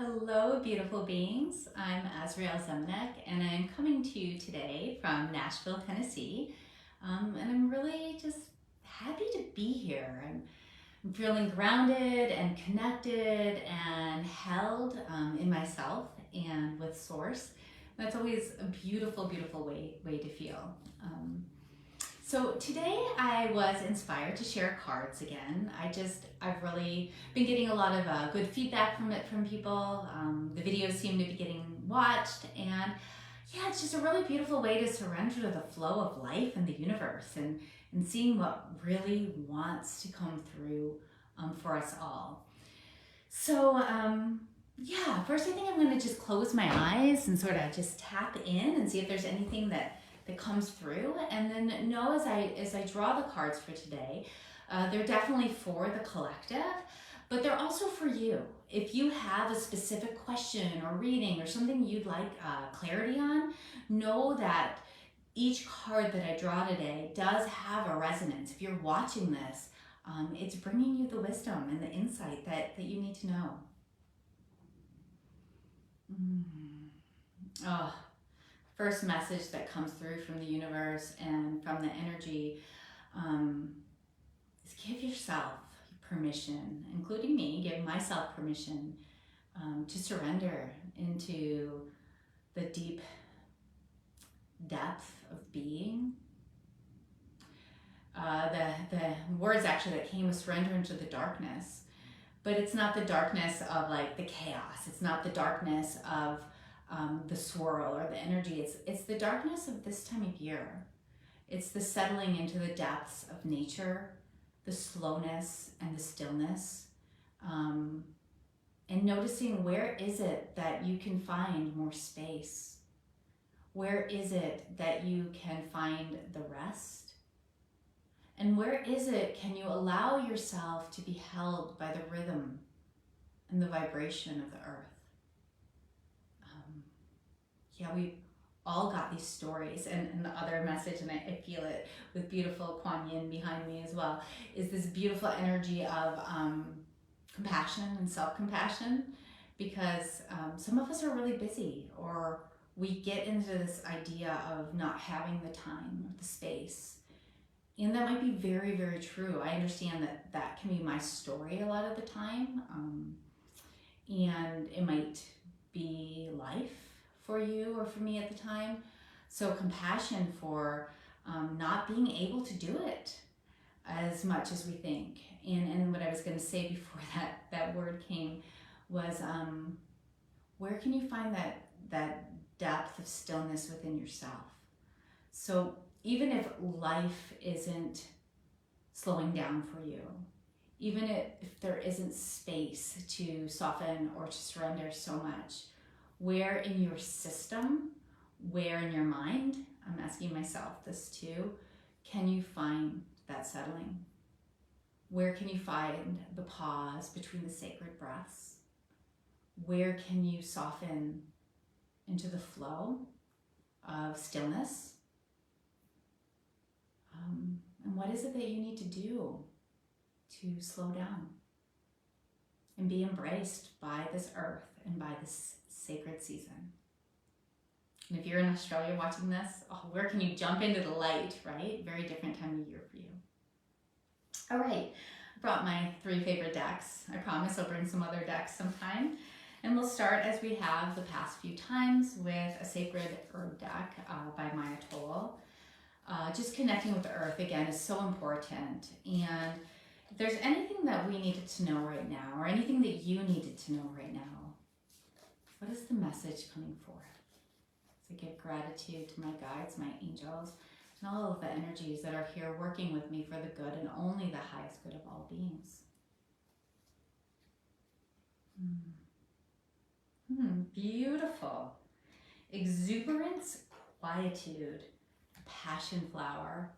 Hello, beautiful beings. I'm Azrael Zemanek, and I'm coming to you today from Nashville, Tennessee. And I'm really just happy to be here. I'm feeling grounded and connected and held in myself and with Source. That's always a beautiful, beautiful way to feel. So today I was inspired to share cards again. I've really been getting a lot of good feedback from people. The videos seem to be getting watched, and yeah, it's just a really beautiful way to surrender to the flow of life and the universe, and seeing what really wants to come through for us all. So yeah, first I think I'm going to just close my eyes and sort of just tap in and see if there's anything that comes through, and then know as I draw the cards for today, they're definitely for the collective, but they're also for you. If you have a specific question or reading or something you'd like clarity on, know that each card that I draw today does have a resonance. If you're watching this, it's bringing you the wisdom and the insight that you need to know. Oh, first message that comes through from the universe and from the energy is give yourself permission, including me, give myself permission to surrender into the deep depth of being. The words actually that came was surrender into the darkness, but it's not the darkness of like the chaos. It's not the darkness of the swirl or the energy. It's the darkness of this time of year. It's the settling into the depths of nature, the slowness and the stillness, and noticing where is it that you can find more space? Where is it that you can find the rest? And where is it can you allow yourself to be held by the rhythm and the vibration of the earth? Yeah, we all got these stories, and the other message, and I feel it with beautiful Kuan Yin behind me as well, is this beautiful energy of compassion and self-compassion, because some of us are really busy, or we get into this idea of not having the time or the space. And that might be very, very true. I understand that that can be my story a lot of the time. And it might be life for you or for me at the time. So compassion for not being able to do it as much as we think. And what I was going to say before that word came was, where can you find that depth of stillness within yourself? So even if life isn't slowing down for you, even if there isn't space to soften or to surrender so much, where in your system, where in your mind, I'm asking myself this too, can you find that settling? Where can you find the pause between the sacred breaths? Where can you soften into the flow of stillness? And what is it that you need to do to slow down and be embraced by this earth and by this sacred season? And if you're in Australia watching this, where can you jump into the light, right? Very different time of year for you. All right, I brought my 3 favorite decks. I promise I'll bring some other decks sometime. And we'll start, as we have the past few times, with a Sacred Herb deck by Maya Toll. Just connecting with the earth, again, is so important. And if there's anything that we needed to know right now, or anything that you needed to know right now, what is the message coming forth? So give gratitude to my guides, my angels, and all of the energies that are here working with me for the good and only the highest good of all beings. Beautiful. Exuberance, quietude, passion flower.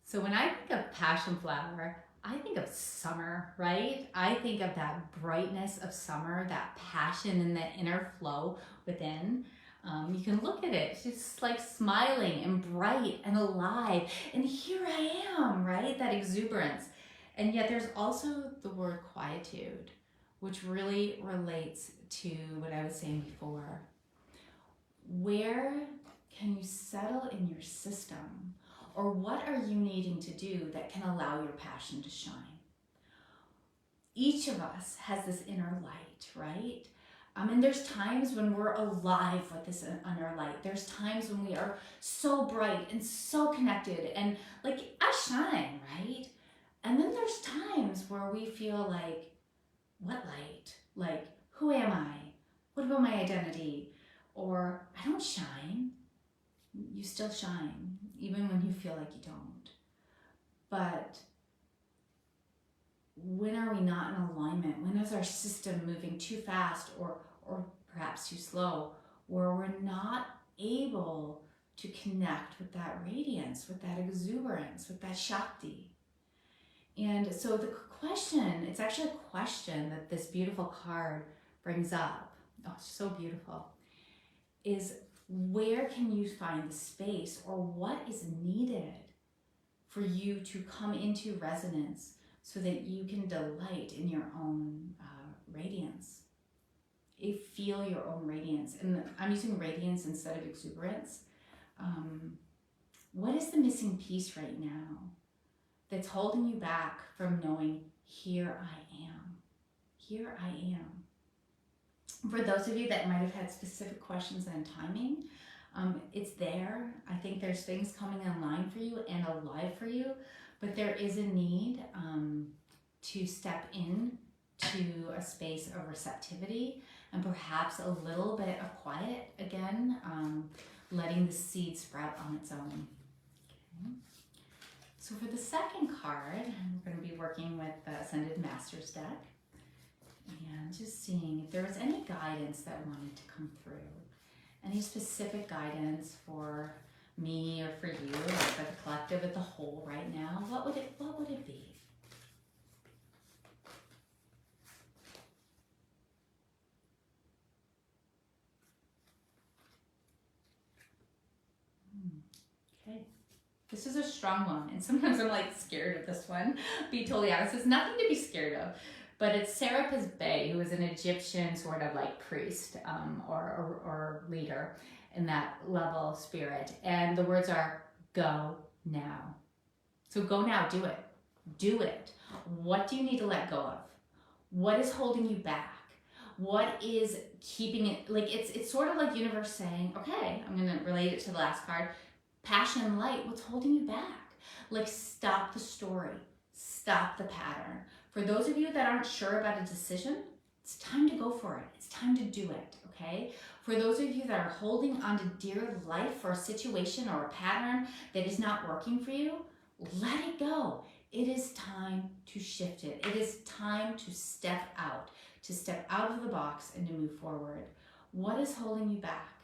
So when I think of passion flower, I think of summer, right? I think of that brightness of summer, that passion and the inner flow within. You can look at it, it's just like smiling and bright and alive. And here I am, right? That exuberance. And yet there's also the word quietude, which really relates to what I was saying before. Where can you settle in your system? Or what are you needing to do that can allow your passion to shine? Each of us has this inner light, right? And there's times when we're alive with this inner light. There's times when we are so bright and so connected and like, I shine, right? And then there's times where we feel like, what light? Like, who am I? What about my identity? Or, I don't shine. You still shine, even when you feel like you don't. But when are we not in alignment? When is our system moving too fast or perhaps too slow, where we're not able to connect with that radiance, with that exuberance, with that Shakti? And so the question, it's actually a question that this beautiful card brings up. Oh, it's so beautiful. Is where can you find the space, or what is needed for you to come into resonance so that you can delight in your own radiance? You feel your own radiance. And I'm using radiance instead of exuberance. What is the missing piece right now that's holding you back from knowing, here I am. Here I am. For those of you that might have had specific questions on timing, it's there. I think there's things coming online for you and alive for you, but there is a need to step in to a space of receptivity and perhaps a little bit of quiet again, letting the seed sprout on its own. Okay. So for the second card, we're going to be working with the Ascended Masters deck. And just seeing if there was any guidance that wanted to come through. Any specific guidance for me or for you, or for the collective as a whole right now. What would it be? Okay. This is a strong one, and sometimes I'm like scared of this one. Be totally honest, there's nothing to be scared of. But it's Serapis Bey, who is an Egyptian sort of like priest or leader in that level of spirit. And the words are, go now. So go now, do it. Do it. What do you need to let go of? What is holding you back? What is keeping it, like it's sort of like universe saying, okay, I'm gonna relate it to the last card, passion and light, what's holding you back? Like stop the story, stop the pattern. For those of you that aren't sure about a decision, it's time to go for it. It's time to do it, okay? For those of you that are holding on to dear life for a situation or a pattern that is not working for you, let it go. It is time to shift it. It is time to step out of the box and to move forward. What is holding you back?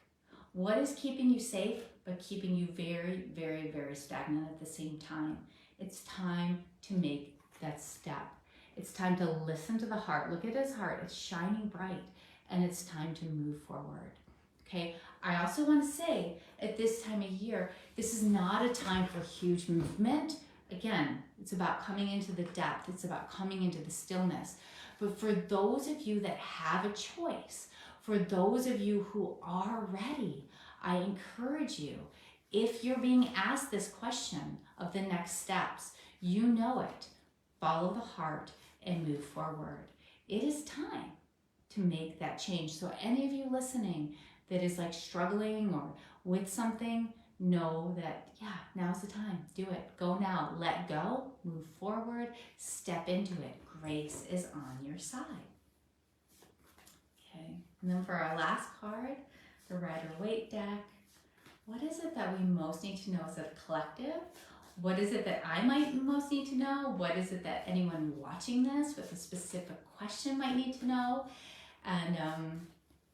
What is keeping you safe but keeping you very, very, very stagnant at the same time? It's time to make that step. It's time to listen to the heart. Look at his heart. It's shining bright, and it's time to move forward. Okay. I also want to say at this time of year, this is not a time for huge movement. Again, it's about coming into the depth. It's about coming into the stillness. But for those of you that have a choice, for those of you who are ready, I encourage you, if you're being asked this question of the next steps, you know it. Follow the heart and move forward. It is time to make that change. So any of you listening that is like struggling or with something, know that, yeah, now's the time. Do it. Go now. Let go. Move forward. Step into it. Grace is on your side. Okay. And then for our last card, the Rider-Waite deck, what is it that we most need to know as a collective? What is it that I might most need to know? What is it that anyone watching this with a specific question might need to know? And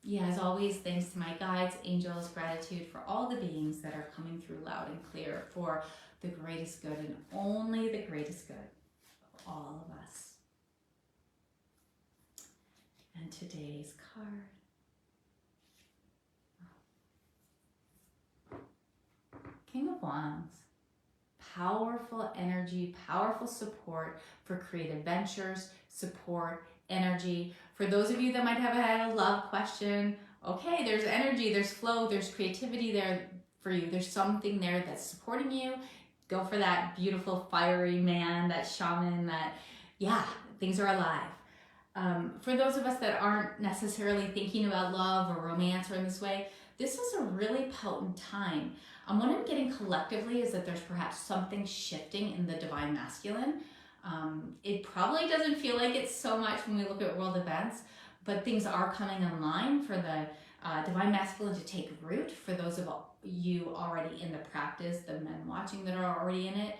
yeah, as always, thanks to my guides, angels, gratitude for all the beings that are coming through loud and clear for the greatest good and only the greatest good of all of us. And today's card. King of Wands. Powerful energy, powerful support for creative ventures, support energy. For those of you that might have had a love question, okay, there's energy, there's flow, there's creativity there for you. There's something there that's supporting you. Go for that beautiful fiery man, that shaman, that, yeah, things are alive. For those of us that aren't necessarily thinking about love or romance or in this way, this is a really potent time. What I'm getting collectively is that there's perhaps something shifting in the divine masculine. It probably doesn't feel like it's so much when we look at world events, but things are coming online for the divine masculine to take root. For those of you already in the practice, the men watching that are already in it,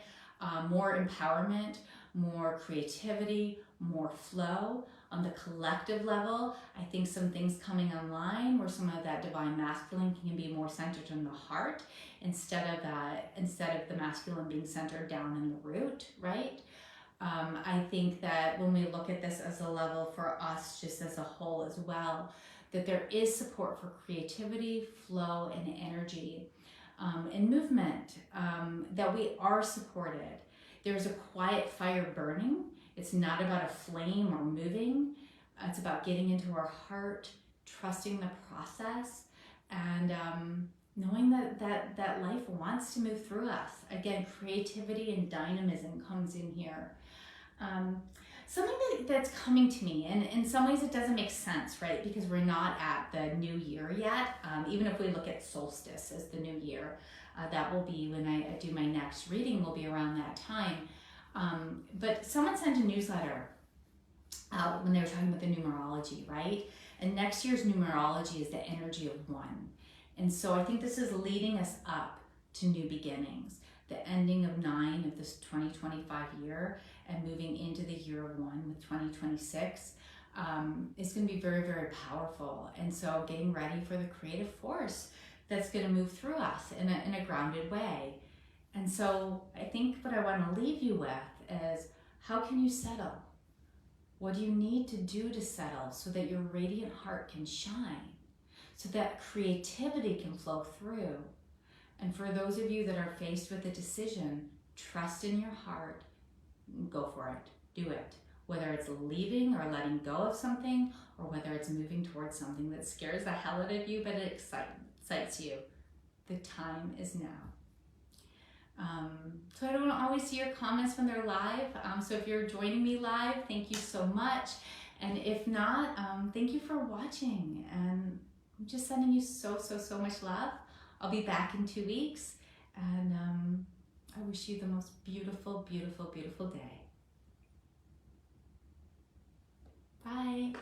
more empowerment, more creativity, more flow. On the collective level, I think some things coming online where some of that divine masculine can be more centered in the heart instead of the masculine being centered down in the root, right? I think that when we look at this as a level for us, just as a whole as well, that there is support for creativity, flow, and energy, and movement, that we are supported. There's a quiet fire burning. It's not about a flame or moving. It's about getting into our heart, trusting the process, and knowing that life wants to move through us. Again, creativity and dynamism comes in here. Something that's coming to me, and in some ways it doesn't make sense, right? Because we're not at the new year yet. Even if we look at solstice as the new year, that will be when I do my next reading, will be around that time. But someone sent a newsletter out when they were talking about the numerology, right? And next year's numerology is the energy of one. And so I think this is leading us up to new beginnings, the ending of 9 of this 2025 year and moving into the year of 1 with 2026 is going to be very, very powerful. And so getting ready for the creative force that's going to move through us in a grounded way. And so I think what I want to leave you with is, how can you settle? What do you need to do to settle so that your radiant heart can shine, so that creativity can flow through? And for those of you that are faced with a decision, trust in your heart, go for it, do it. Whether it's leaving or letting go of something, or whether it's moving towards something that scares the hell out of you, but it excites you. The time is now. So I don't always see your comments when they're live. So if you're joining me live, thank you so much. And if not, thank you for watching. And I'm just sending you so much love. I'll be back in 2 weeks. And I wish you the most beautiful, beautiful, beautiful day. Bye.